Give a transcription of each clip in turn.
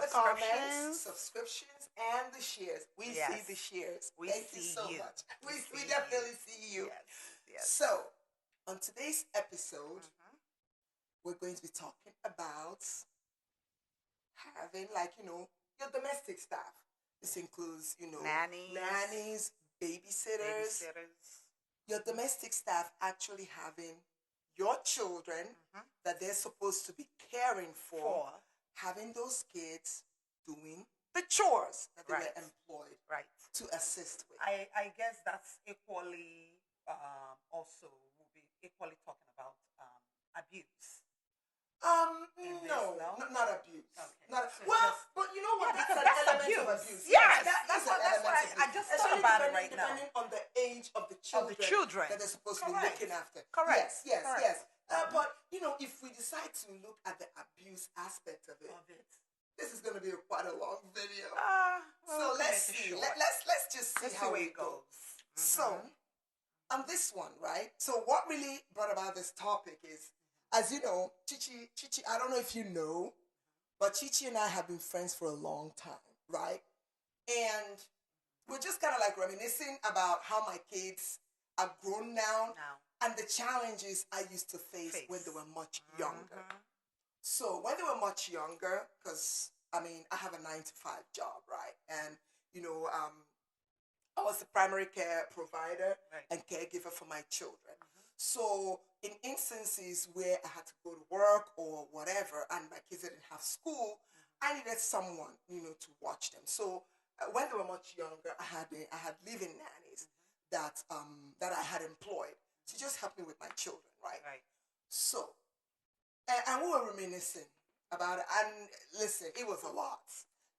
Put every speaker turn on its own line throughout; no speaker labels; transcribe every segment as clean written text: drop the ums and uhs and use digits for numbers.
the comments, subscriptions, and the shares. We see the shares. Thank you so much. We definitely see you.
Yes.
So, on today's episode, we're going to be talking about having, your domestic staff. This includes, nannies, babysitters. Your domestic staff actually having your children that they're supposed to be caring for, having those kids doing the chores that they were employed to assist with.
I guess that's equally also will be equally talking about abuse.
No, not abuse.
Okay.
But you know what?
Yeah,
That's an
that's
element
abuse.
of abuse.
Yes,
that's
what I just thought about it right now.
Depending on the age of the children, that they're supposed to be looking after.
Correct.
Yes. But, if we decide to look at the abuse aspect of it, this is going to be quite a long video. So let's see. Let's just see how it goes. So, on this one, right? So what really brought about this topic is, as you know, Chichi, I don't know if you know, but Chichi and I have been friends for a long time, right? And we're just kind of like reminiscing about how my kids are grown now and the challenges I used to face when they were much younger. So when they were much younger, because, I have a 9-to-5 job, right? And, I was the primary care provider and caregiver for my children. So in instances where I had to go to work or whatever, and my kids didn't have school, I needed someone, to watch them. So when they were much younger, I had living nannies that I had employed to just help me with my children, right? So, and we were reminiscing about it. And listen, it was a lot.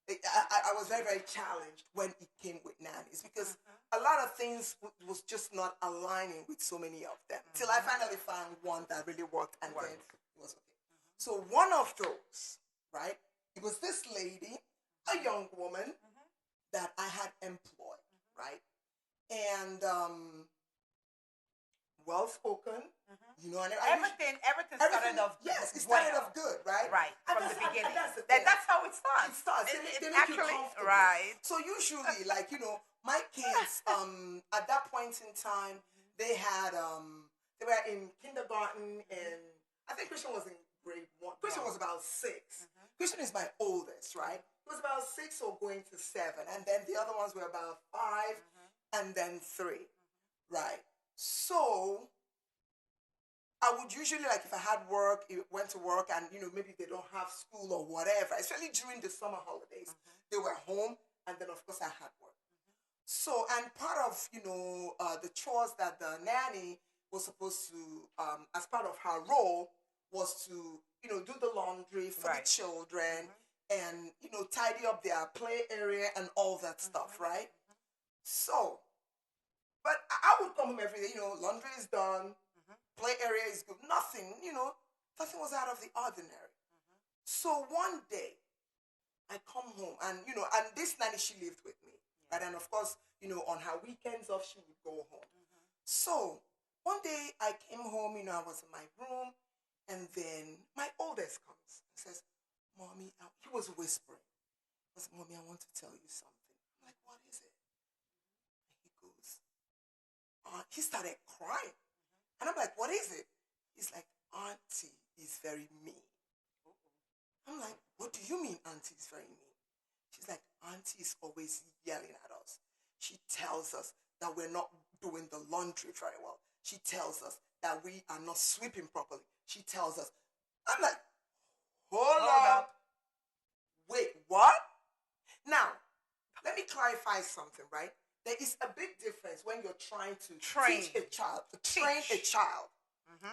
I was very, very challenged when it came with nannies because a lot of things was just not aligning with so many of them till I finally found one that really worked, and then it was okay. So one of those, right? It was this lady, a young woman that I had employed, right? And well spoken, and
everything started off.
Yes, it started off good, right?
Right,
and
from the beginning.
That's
how it starts.
It starts. They make
actually,
you comfortable.
right.
So usually, my kids, at that point in time, they had they were in kindergarten, and I think Christian was in grade 1. Christian was about 6. Christian is my oldest, right? He was about 6 or going to 7, and then the other ones were about 5, and then 3, right? So I would usually, if I had work, went to work, and, maybe they don't have school or whatever, especially during the summer holidays, they were home, and then, of course, I had work. So, and part of, the chores that the nanny was supposed to, as part of her role, was to, do the laundry for the children and, tidy up their play area and all that stuff, right? So, but I would come home every day, laundry is done, play area is good, nothing was out of the ordinary. So one day, I come home and, and this nanny, she lived with me, right? And of course, on her weekends off, she would go home. So one day I came home, I was in my room, and then my oldest comes and says, "Mommy," he was whispering. I said, "Mommy, I want to tell you something." I'm like, "What is it?" And he goes, he started crying. And I'm like, "What is it?" He's like, "Auntie is very mean." I'm like, "What do you mean Auntie is very mean?" She's like, "Auntie is always yelling at us. She tells us that we're not doing the laundry very well. She tells us that we are not sweeping properly. She tells us." I'm like, hold up. Wait, what? Now, let me clarify something, right? There is a big difference when you're trying to train a child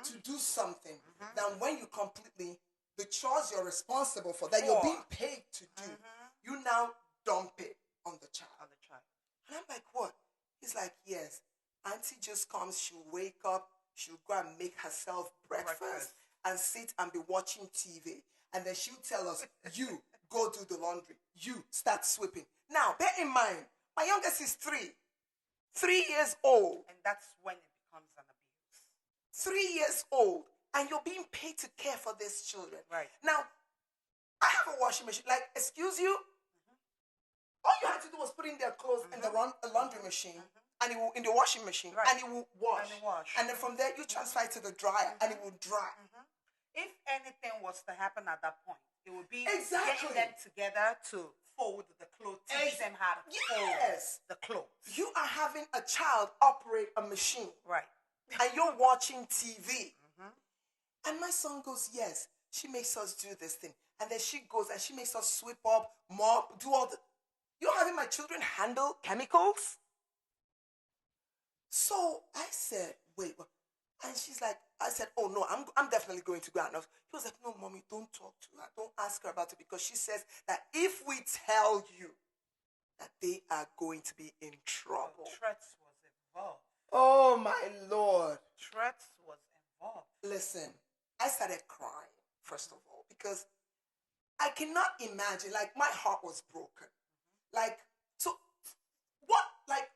to do something than when you completely, the chores you're responsible for, that you're being paid to do, you now dump it on the child. And I'm like, "What?" He's like, "Yes, Auntie just comes, she'll wake up, she'll go and make herself breakfast and sit and be watching TV. And then she'll tell us, 'You go do the laundry. You start sweeping.'" Now, bear in mind, my youngest is 3 years old.
And that's when it becomes an abuse.
3 years old. And you're being paid to care for these children.
Right.
Now, I have have a washing machine. Like, excuse you? All you had to do was put in their clothes in the laundry machine, and it will, in the washing machine,
Right.
and it will wash. And then from there, you transfer it to the dryer, and it will dry.
If anything was to happen at that point, it would be
Exactly.
getting them together to fold the clothes, teach them how to
Yes.
fold the clothes.
You are having a child operate a machine,
Right.
and you're watching TV. And my son goes, yes, she makes us do this thing. And then she goes and she makes us sweep up, mop, do all the... You're having my children handle chemicals? So I said, wait, what? And she's like, I said, oh no, I'm definitely going to go out. He was like, no, mommy, don't talk to her. Don't ask her about it, because she says that if we tell you, that they are going to be in trouble.
Threats was involved.
Oh my Lord.
Threats was involved.
Listen, I started crying, first of all, because I cannot imagine, like, my heart was broken. Like, so, what, like,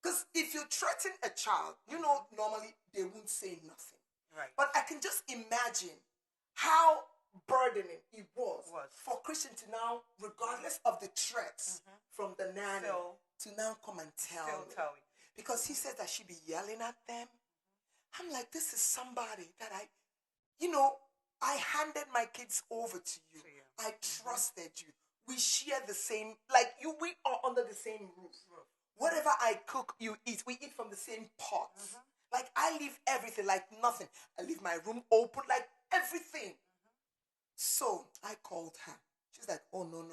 because if you threaten a child, you know, normally they won't say nothing.
Right.
But I can just imagine how burdening it was for Christian to now, regardless of the threats from the nanny, to now come and tell me. Because he says that she be yelling at them. I'm like, this is somebody that I handed my kids over to you. I trusted you. We share the same, like you, we are under the same roof. Whatever I cook, you eat. We eat from the same pot. Like, I leave everything, like nothing. I leave my room open, like everything. So I called her. She's like, oh, no.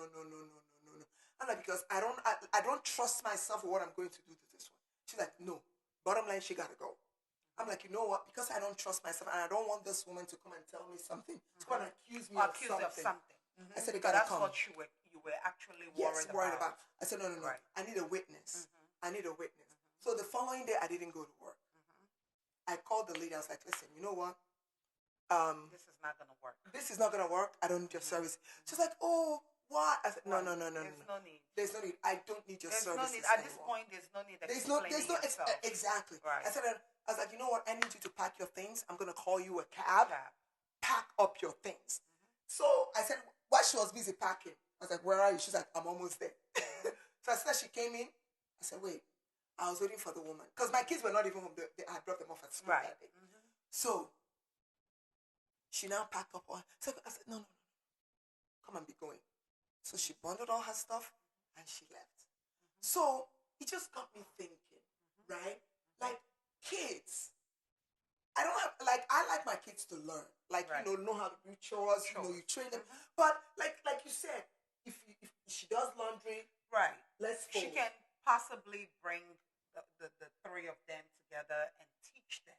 I'm like, because I don't trust myself with what I'm going to do to this one. She's like, no. Bottom line, she got to go. I'm like, you know what? Because I don't trust myself, and I don't want this woman to come and tell me something. To come and accuse me of something. I said, it got to come.
That's what you were actually worried about.
I said, no. Right. I need a witness. I need a witness. So the following day, I didn't go to work. I called the lady. I was like, listen, you know what?
This is not going to work.
This is not going to work. I don't need your service. She's like, oh, why? I said, no.
There's no need.
There's no need. I don't need your services.
No need. At this point, there's no need yourself.
Exactly.
Right.
I was like, you know what? I need you to pack your things. I'm going to call you a cab. Pack up your things. So I said, while she was busy packing, I was like, where are you? She's like, I'm almost there. So as soon as she came in, I said, wait. I was waiting for the woman. Because my kids were not even home. I had dropped them off at school that day. So she now packed up all. So I said, no. Come and be going. So she bundled all her stuff and she left. So it just got me thinking, right? Like, kids. I like my kids to learn. Like, know how to do chores, you train them. But like you said, if she does laundry, let's fold.
She can possibly bring the three of them together and teach them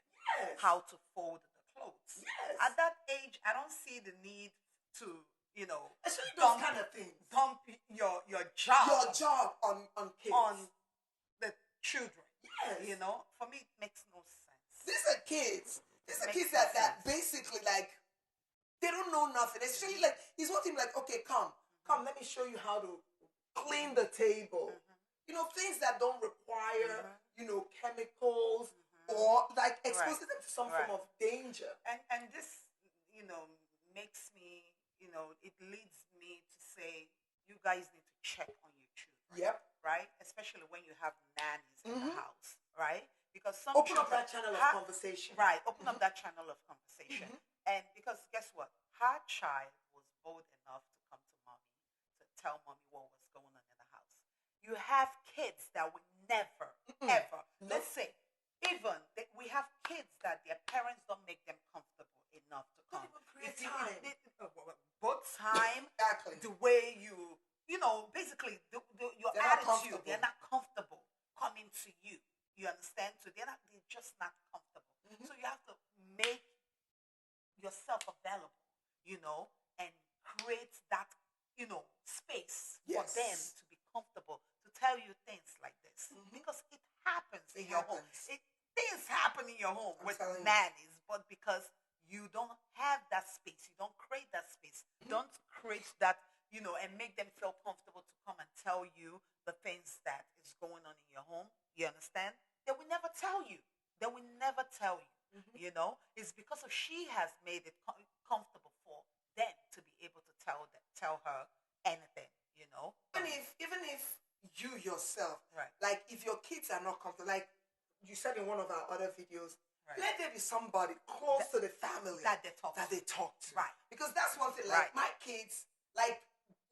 how to fold the clothes. At that age, I don't see the need to,
those kind of things.
Dump your job.
Your job on kids.
On the children.
Yes.
For me, it makes no sense.
These are kids. These are kids that basically, like, they don't know nothing. Especially, like, he's wanting, like, okay, come, let me show you how to clean the table. Things that don't require, chemicals or, like, exposes them to some form of danger.
And this, makes me, it leads me to say, you guys need to check on your children.
Yep.
Right? Especially when you have nannies in the house, right? Because some
open up that channel of conversation.
Right, open up that channel of conversation. And because guess what? Her child was bold enough to come to mommy to tell mommy what was going on in the house. You have kids that will never, ever, let's say, even we have kids that their parents don't make them comfortable enough to come. Both time,
exactly.
The way you basically your attitude, they're not comfortable coming to you. You understand? So they're just not comfortable. So you have to make yourself available, and create that, space for them to be comfortable to tell you things like this. Because it happens in your home. Things happen in your home with nannies, but because you don't have that space, you don't create that space, don't create that, and make them feel comfortable to come and tell you the things that is going on in your home. You understand? They will never tell you. They will never tell you. It's because of she has made it comfortable for them to be able to tell her anything, you know.
Even if you yourself,
right,
like if your kids are not comfortable, like you said in one of our other videos,
right,
let there be somebody close to the family
that they talk
to.
Right.
Because that's one thing,
Right.
like my kids, like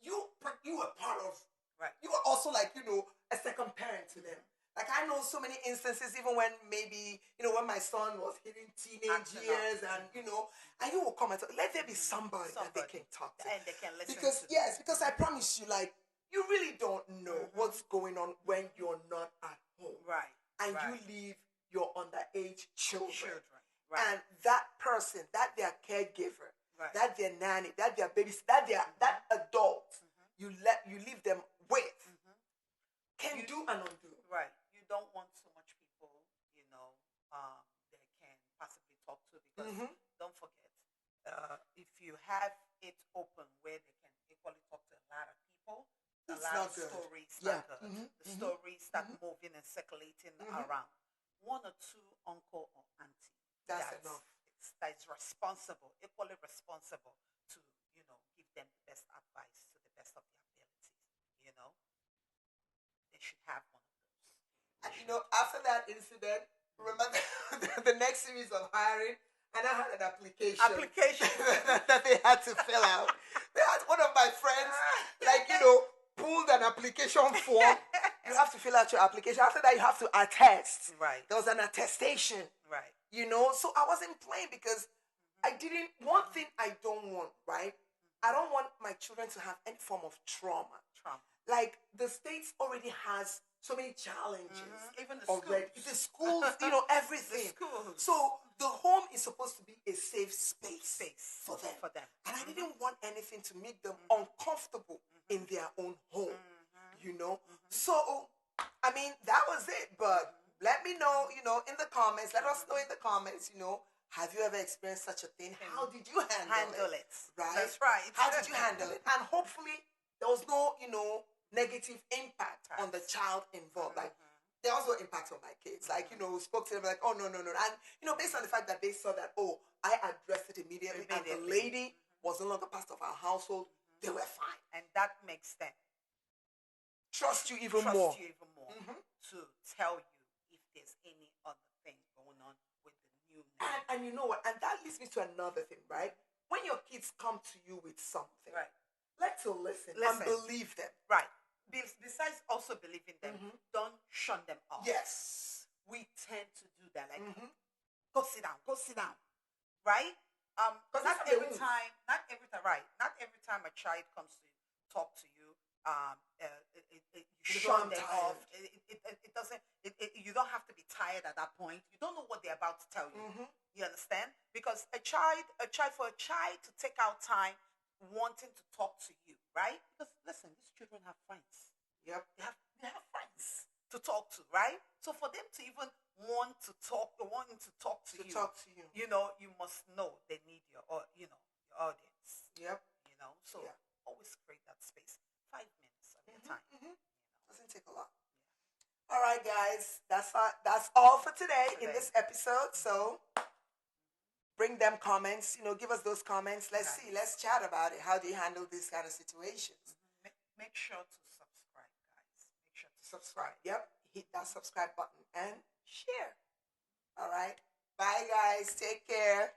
you were part of,
right,
you were also like, you know, a second parent to them. Like I know so many instances, even when maybe, you know, when my son was hitting teenage years and, you know, and you will come and talk, let there be somebody that they can talk to.
And they can listen
because,
to.
Yes, because I promise you, like, you really don't know what's going on when you're not at home.
Right.
And
right.
you leave your underage children.
Right.
And that person, that their caregiver,
right.
that their nanny, that their babies, that their that adult you leave them with can do and undo.
Right. You don't want so much people, you know, they can possibly talk to, because don't forget, if you have it open where they can equally talk to a lot of people, a lot of stories start the stories start moving and circulating around. One or two uncle or auntie
that's enough.
That is responsible, equally responsible to, you know, give them the best advice to the best of their abilities. You know, they should have one of those.
And you know, after that incident, remember the next series of hiring, and I had an application that they had to fill out. They had one of my friends, like, you know, pulled an application form. You have to fill out your application. After that, you have to attest.
Right.
There was an attestation.
Right.
You know, so I wasn't playing because I didn't. One thing I don't want, right? I don't want my children to have any form of trauma. Like the States already has so many challenges.
Even the
already.
schools.
The schools, you know, everything.
The schools.
So the home is supposed to be a safe space for them. And I didn't want anything to make them uncomfortable in their own home. You know? So, I mean, that was it. But let me know, you know, in the comments. Let us know in the comments, you know, have you ever experienced such a thing? How did you handle it? Right?
That's right.
How did you handle it? And hopefully there was no, you know, negative impact on the child involved. Like, there was no impact on my kids. Like, you know, we spoke to them like, oh, no. And, you know, based on the fact that they saw that, oh, I addressed it immediately. And the lady was no longer part of our household, they were fine.
And that makes them
trust you even more
to tell you if there's any other thing going on with the new name.
And you know what? And that leads me to another thing, right? When your kids come to you with something,
right,
let's listen and believe them.
Right. Besides also believing them, don't shun them off.
Yes.
We tend to do that. Like, go sit down. Right? Not every time, right. Not every time a child comes to talk to you, you shun them off. It doesn't. You don't have to be tired at that point. You don't know what they're about to tell you. You understand? Because for a child to take out time wanting to talk to you, right? Because listen, these children have friends.
Yep.
They have friends to talk to, right? So for them to even wanting to talk to you, you know, you must know they need your audience.
Yep.
You know, so always create that space. 5 minutes of your time.
Doesn't take a lot. All right, guys, that's all for today in this episode. So bring them comments. You know, give us those comments. Let's see. Let's chat about it. How do you handle these kind of situations?
Make sure to subscribe, guys. Make sure to
subscribe. Yep. Hit that subscribe button and share. All right. Bye, guys. Take care.